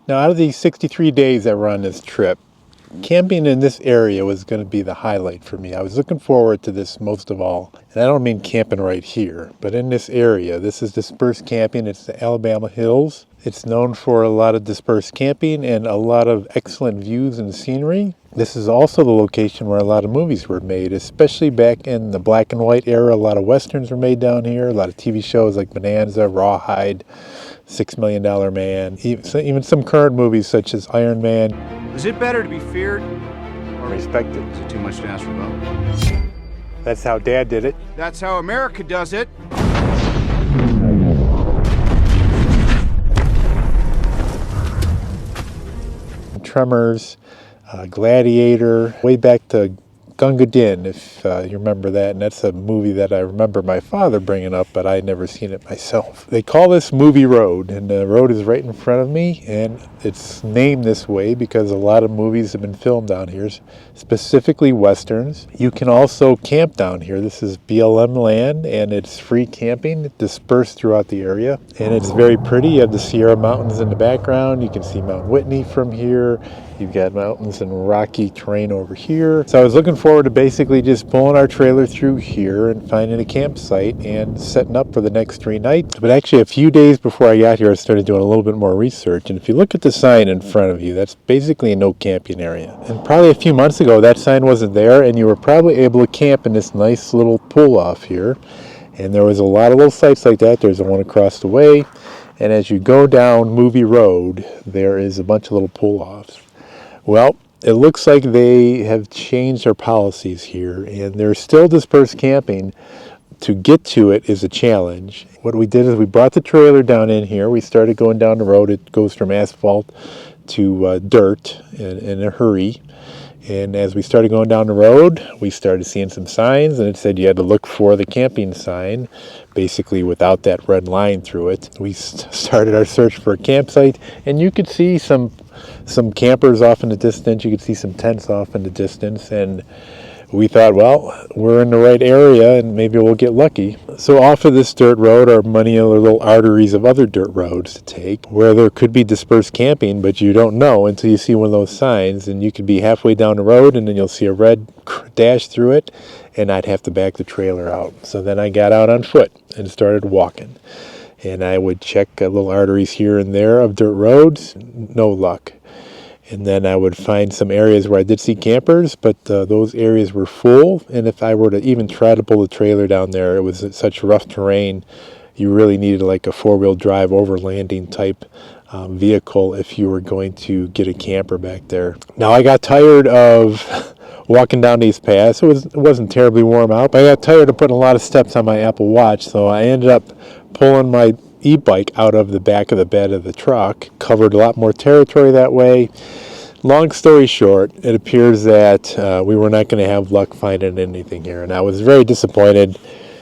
Now, out of these 63 days that were on this trip, camping in this area was going to be the highlight for me. I was looking forward to this most of all. And I don't mean camping right here, but in this area. This is dispersed camping. It's the Alabama Hills. It's known for a lot of dispersed camping and a lot of excellent views and scenery. This is also the location where a lot of movies were made, especially back in the black and white era. A lot of westerns were made down here. A lot of TV shows like Bonanza, Rawhide, $6 Million Man, even some current movies such as Iron Man. Is it better to be feared or respected? Is it too much to ask for both? That's how Dad did it. That's how America does it. Tremors, Gladiator, way back to Gunga Din, if you remember that. And that's a movie that I remember my father bringing up, but I had never seen it myself. They call this Movie Road, and the road is right in front of me, and it's named this way because a lot of movies have been filmed down here, specifically westerns. You can also camp down here. This is BLM land, and it's free camping dispersed throughout the area, and it's very pretty. You have the Sierra Mountains in the background. You can see Mount Whitney from here. You've got mountains and rocky terrain over here. So I was looking forward to basically just pulling our trailer through here and finding a campsite and setting up for the next 3 nights. But actually a few days before I got here, I started doing a little bit more research. And if you look at the sign in front of you, that's basically a no camping area. And probably a few months ago, that sign wasn't there, and you were probably able to camp in this nice little pull off here. And there was a lot of little sites like that. There's the one across the way. And as you go down Movie Road, there is a bunch of little pull offs. Well, it looks like they have changed their policies here, and there's still dispersed camping. To get to it is a challenge. What we did is we brought the trailer down in here. We started going down the road. It goes from asphalt to dirt in a hurry. And as we started going down the road, we started seeing some signs, and it said you had to look for the camping sign, basically without that red line through it. We started our search for a campsite, and you could see some campers off in the distance. You could see some tents off in the distance, and we thought, well, we're in the right area and maybe we'll get lucky. So off of this dirt road are many other little arteries of other dirt roads to take where there could be dispersed camping, but you don't know until you see one of those signs, and you could be halfway down the road and then you'll see a red dash through it, and I'd have to back the trailer out. So then I got out on foot and started walking. And I would check little arteries here and there of dirt roads, no luck. And then I would find some areas where I did see campers, but those areas were full. And if I were to even try to pull the trailer down there, it was such rough terrain, you really needed like a four-wheel drive overlanding type vehicle if you were going to get a camper back there. Now I got tired of walking down these paths. It wasn't terribly warm out, but I got tired of putting a lot of steps on my Apple Watch, so I ended up pulling my e-bike out of the back of the bed of the truck. Covered a lot more territory that way. Long story short, it appears that we were not going to have luck finding anything here, and I was very disappointed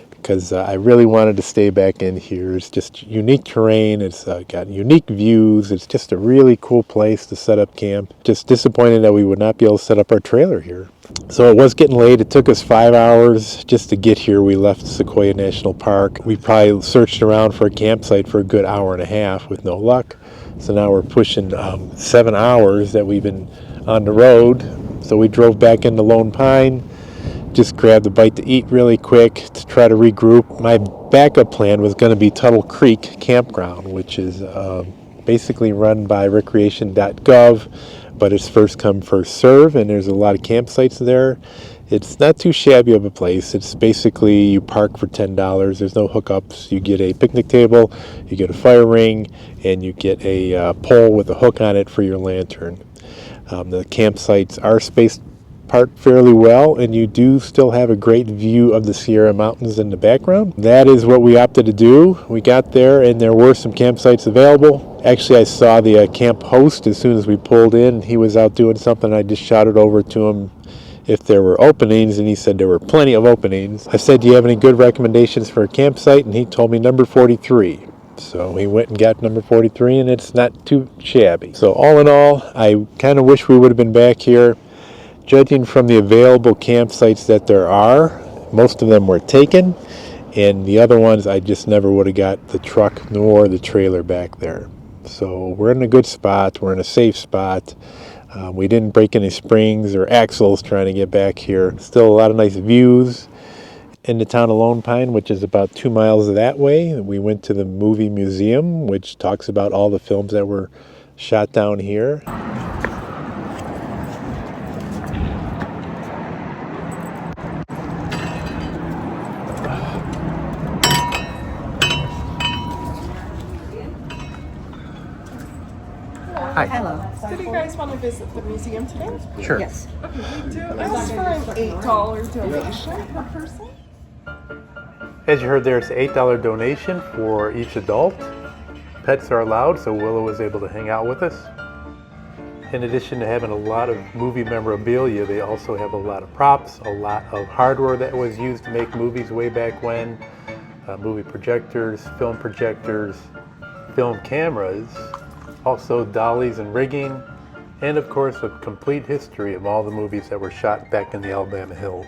because I really wanted to stay back in here. It's just unique terrain. It's got unique views. It's just a really cool place to set up camp. Just disappointed that we would not be able to set up our trailer here. So it was getting late. It took us 5 hours just to get here. We left Sequoia National Park. We probably searched around for a campsite for a good hour and a half with no luck. So now we're pushing 7 hours that we've been on the road. So we drove back into Lone Pine, just grabbed a bite to eat really quick to try to regroup. My backup plan was going to be Tuttle Creek Campground, which is basically run by recreation.gov, but it's first come, first serve, and there's a lot of campsites there. It's not too shabby of a place. It's basically you park for $10. There's no hookups. You get a picnic table, you get a fire ring, and you get a pole with a hook on it for your lantern. The campsites are spaced apart fairly well, and you do still have a great view of the Sierra Mountains in the background. That is what we opted to do. We got there, and there were some campsites available. Actually, I saw the camp host as soon as we pulled in. He was out doing something. I just shouted over to him if there were openings, and he said there were plenty of openings. I said, do you have any good recommendations for a campsite? And he told me number 43. So he went and got number 43, and it's not too shabby. So all in all, I kind of wish we would have been back here. Judging from the available campsites that there are, most of them were taken, and the other ones I just never would have got the truck nor the trailer back there. So we're in a good spot. We're in a safe spot. We didn't break any springs or axles trying to get back here. Still a lot of nice views in the town of Lone Pine, which is about 2 miles that way. We went to the movie museum, which talks about all the films that were shot down here. Hi. Hello. Did you guys want to visit the museum today? Sure. Yes. We do ask for an $8 donation per person. As you heard there, it's an $8 donation for each adult. Pets are allowed, so Willow was able to hang out with us. In addition to having a lot of movie memorabilia, they also have a lot of props, a lot of hardware that was used to make movies way back when. Movie projectors, film cameras, also dollies and rigging, and of course a complete history of all the movies that were shot back in the Alabama Hills.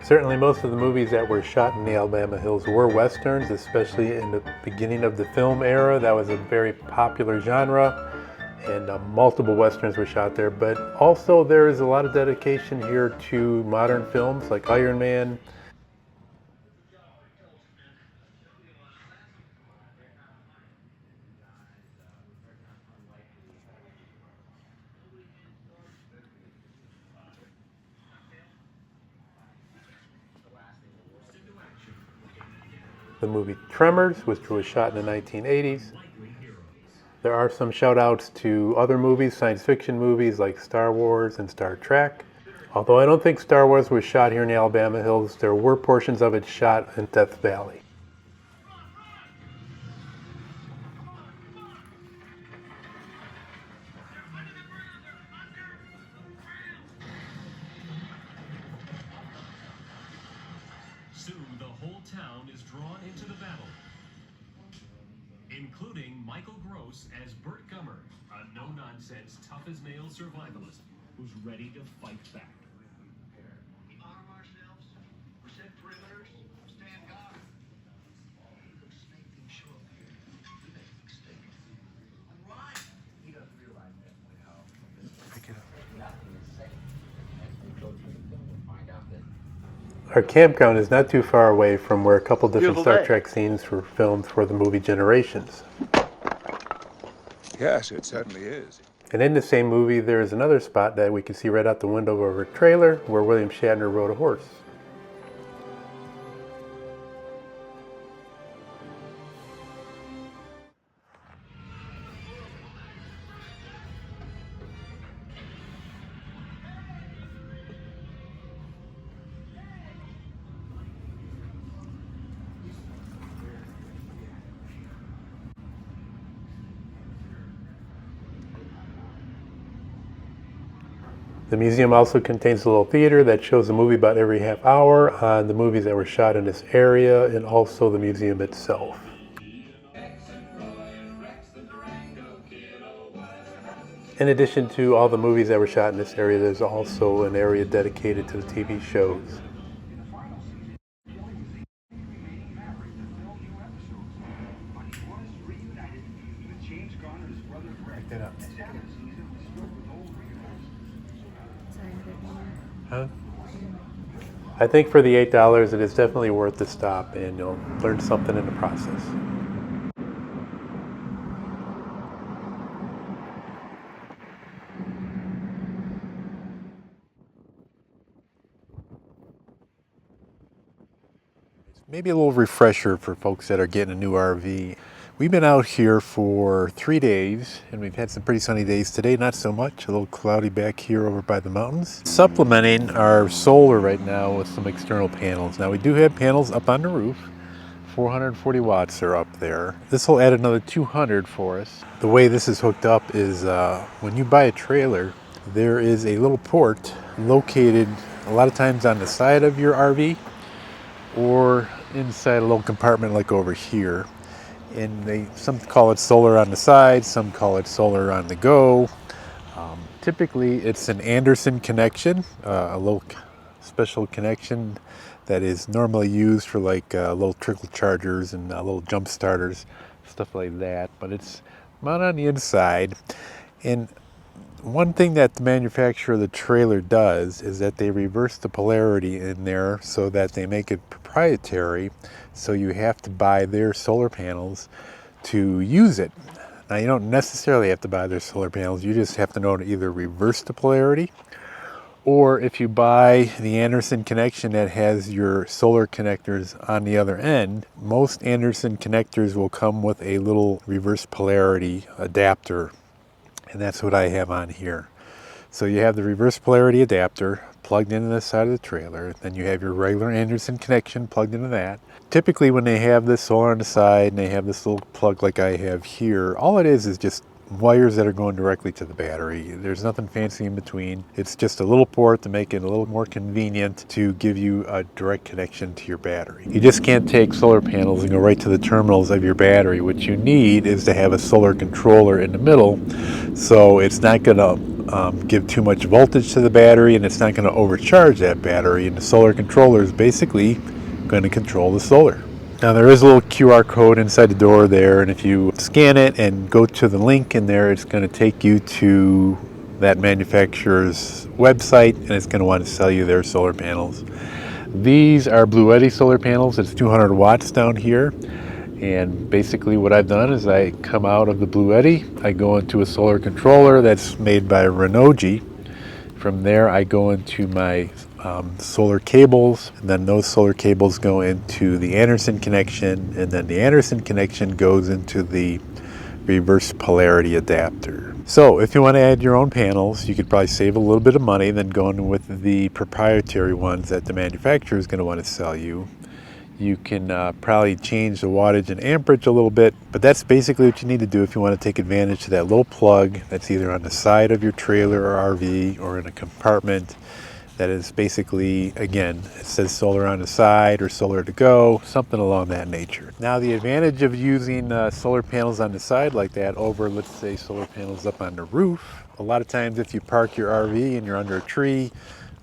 Certainly most of the movies that were shot in the Alabama Hills were westerns, especially in the beginning of the film era. That was a very popular genre, and multiple westerns were shot there. But also there is a lot of dedication here to modern films like Iron Man. The movie Tremors, which was shot in the 1980s. There are some shout outs to other movies, science fiction movies like Star Wars and Star Trek. Although I don't think Star Wars was shot here in the Alabama Hills, there were portions of it shot in Death Valley. Soon the whole town is drawn into the battle, including Michael Gross as Burt Gummer, a no-nonsense, tough-as-nails survivalist who's ready to fight back. We arm ourselves, we set perimeters, stand guard. Let's make things show up here. We make a mistake. Why? He doesn't realize that way how. Pick it up. Nothing is safe. As we go through the film, we'll find out that. Our campground is not too far away from where a couple different Star Trek scenes were filmed for the movie Generations. Yes, it certainly is. And in the same movie, there is another spot that we can see right out the window of our trailer where William Shatner rode a horse. The museum also contains a little theater that shows a movie about every half hour on the movies that were shot in this area, and also the museum itself. In addition to all the movies that were shot in this area, there's also an area dedicated to the TV shows. Pick that up. Huh? I think for the $8, it is definitely worth the stop, and you'll learn something in the process. Maybe a little refresher for folks that are getting a new RV. We've been out here for 3 days, and we've had some pretty sunny days today, not so much, a little cloudy back here over by the mountains. Supplementing our solar right now with some external panels. Now we do have panels up on the roof, 440 watts are up there. This will add another 200 for us. The way this is hooked up is when you buy a trailer, there is a little port located a lot of times on the side of your RV or inside a little compartment like over here. And some call it solar on the side, some call it solar on the go. Typically it's an Anderson connection, a little special connection that is normally used for like little trickle chargers and little jump starters, stuff like that. But it's mounted on the inside. And one thing that the manufacturer of the trailer does is that they reverse the polarity in there so that they make it proprietary. So you have to buy their solar panels to use it. Now you don't necessarily have to buy their solar panels, you just have to know to either reverse the polarity, or if you buy the Anderson connection that has your solar connectors on the other end, most Anderson connectors will come with a little reverse polarity adapter. And that's what I have on here. So you have the reverse polarity adapter plugged into the side of the trailer. Then you have your regular Anderson connection plugged into that. Typically when they have this solar on the side and they have this little plug like I have here, all it is just wires that are going directly to the battery. There's nothing fancy in between. It's just a little port to make it a little more convenient to give you a direct connection to your battery. You just can't take solar panels and go right to the terminals of your battery. What you need is to have a solar controller in the middle, so it's not going to give too much voltage to the battery, and it's not going to overcharge that battery. And the solar controller is basically going to control the solar. Now there is a little QR code inside the door there, and if you scan it and go to the link in there, it's going to take you to that manufacturer's website, and it's going to want to sell you their solar panels. These are Bluetti solar panels. It's 200 watts down here, and basically what I've done is I come out of the Bluetti, I go into a solar controller that's made by Renogy. From there I go into my solar cables, and then those solar cables go into the Anderson connection, and then the Anderson connection goes into the reverse polarity adapter. So if you want to add your own panels, you could probably save a little bit of money than going with the proprietary ones that the manufacturer is going to want to sell you. You can probably change the wattage and amperage a little bit, but that's basically what you need to do if you want to take advantage of that little plug that's either on the side of your trailer or RV or in a compartment. That is basically, again, it says solar on the side or solar to go, something along that nature. Now the advantage of using solar panels on the side like that over, let's say, solar panels up on the roof, a lot of times if you park your RV and you're under a tree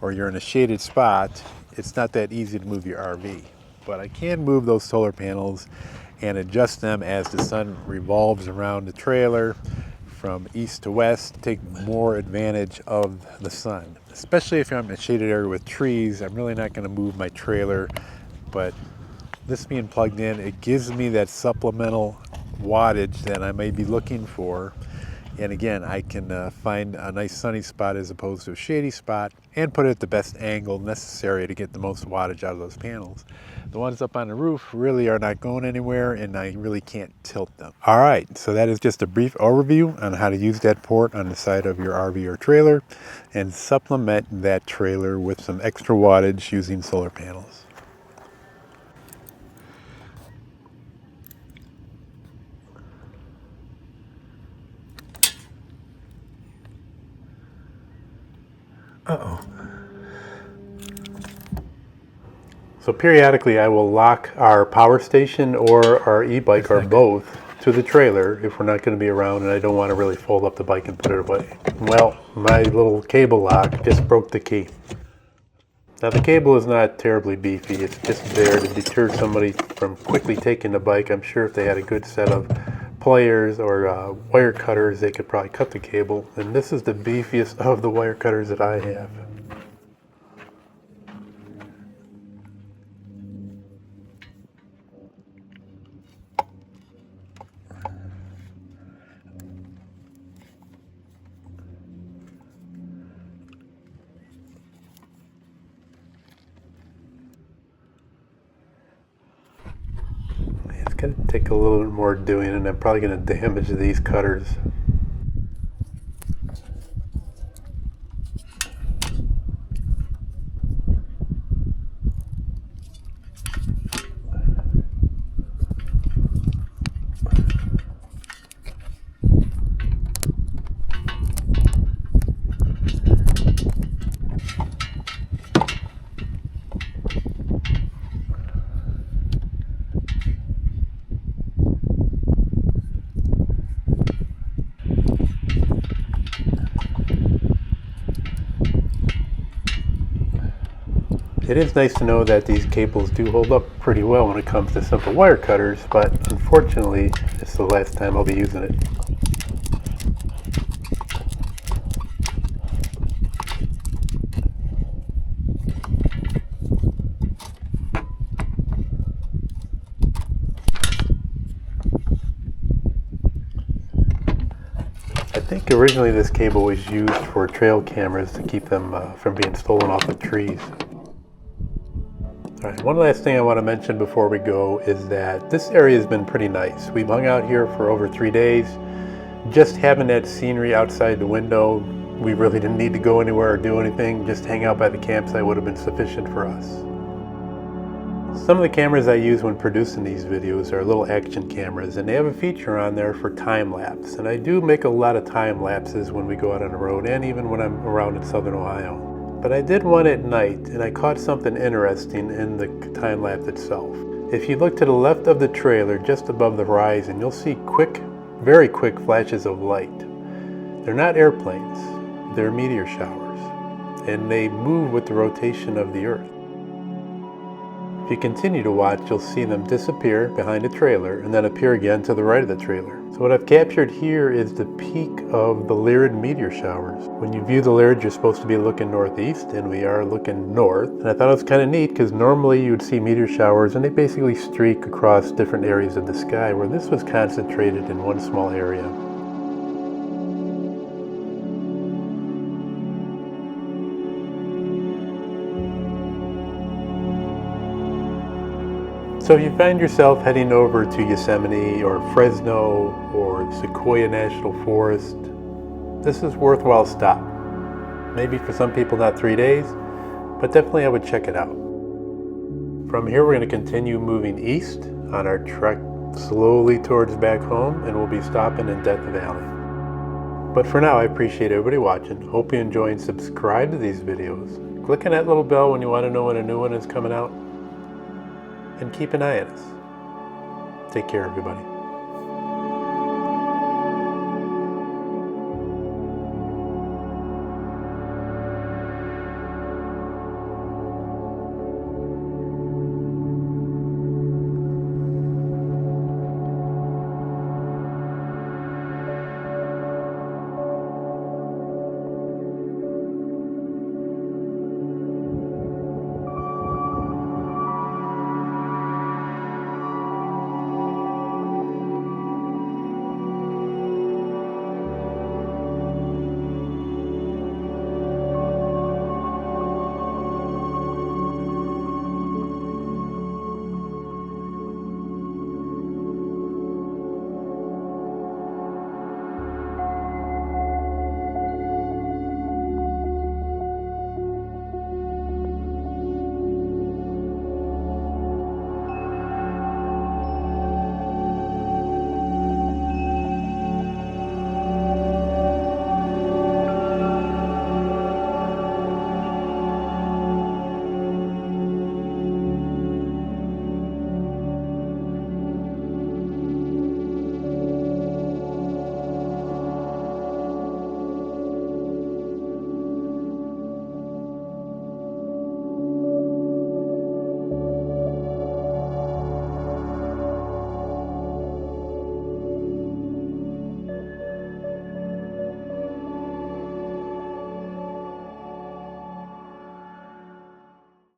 or you're in a shaded spot, it's not that easy to move your RV. But I can move those solar panels and adjust them as the sun revolves around the trailer from east to west, take more advantage of the sun. Especially if I'm in a shaded area with trees, I'm really not going to move my trailer, but this being plugged in, it gives me that supplemental wattage that I may be looking for. And again, I can find a nice sunny spot as opposed to a shady spot and put it at the best angle necessary to get the most wattage out of those panels. The ones up on the roof really are not going anywhere, and I really can't tilt them. All right, so that is just a brief overview on how to use that port on the side of your RV or trailer and supplement that trailer with some extra wattage using solar panels. So periodically I will lock our power station or our e-bike or both to the trailer if we're not going to be around and I don't want to really fold up the bike and put it away. Well, my little cable lock just broke the key. Now the cable is not terribly beefy, it's just there to deter somebody from quickly taking the bike. I'm sure if they had a good set of pliers or wire cutters, they could probably cut the cable. And this is the beefiest of the wire cutters that I have. gonna take a little bit more doing, and I'm probably gonna damage these cutters. It is nice to know that these cables do hold up pretty well when it comes to simple wire cutters, but unfortunately, it's the last time I'll be using it. I think originally this cable was used for trail cameras to keep them from being stolen off the trees. Alright, one last thing I want to mention before we go is that this area has been pretty nice. We've hung out here for over 3 days. Just having that scenery outside the window, we really didn't need to go anywhere or do anything. Just hang out by the campsite would have been sufficient for us. Some of the cameras I use when producing these videos are little action cameras, and they have a feature on there for time lapse. And I do make a lot of time lapses when we go out on the road and even when I'm around in southern Ohio. But I did one at night, and I caught something interesting in the time lapse itself. If you look to the left of the trailer, just above the horizon, you'll see quick, very quick flashes of light. They're not airplanes, they're meteor showers, and they move with the rotation of the Earth. If you continue to watch, you'll see them disappear behind the trailer and then appear again to the right of the trailer. So what I've captured here is the peak of the Lyrid meteor showers. When you view the Lyrid, you're supposed to be looking northeast, and we are looking north. And I thought it was kind of neat because normally you would see meteor showers and they basically streak across different areas of the sky, where this was concentrated in one small area. So if you find yourself heading over to Yosemite or Fresno or Sequoia National Forest, this is a worthwhile stop. Maybe for some people not 3 days, but definitely I would check it out. From here we're going to continue moving east on our trek slowly towards back home, and we'll be stopping in Death Valley. But for now, I appreciate everybody watching. Hope you enjoy and subscribe to these videos. Click on that little bell when you want to know when a new one is coming out. And keep an eye on us. Take care, everybody.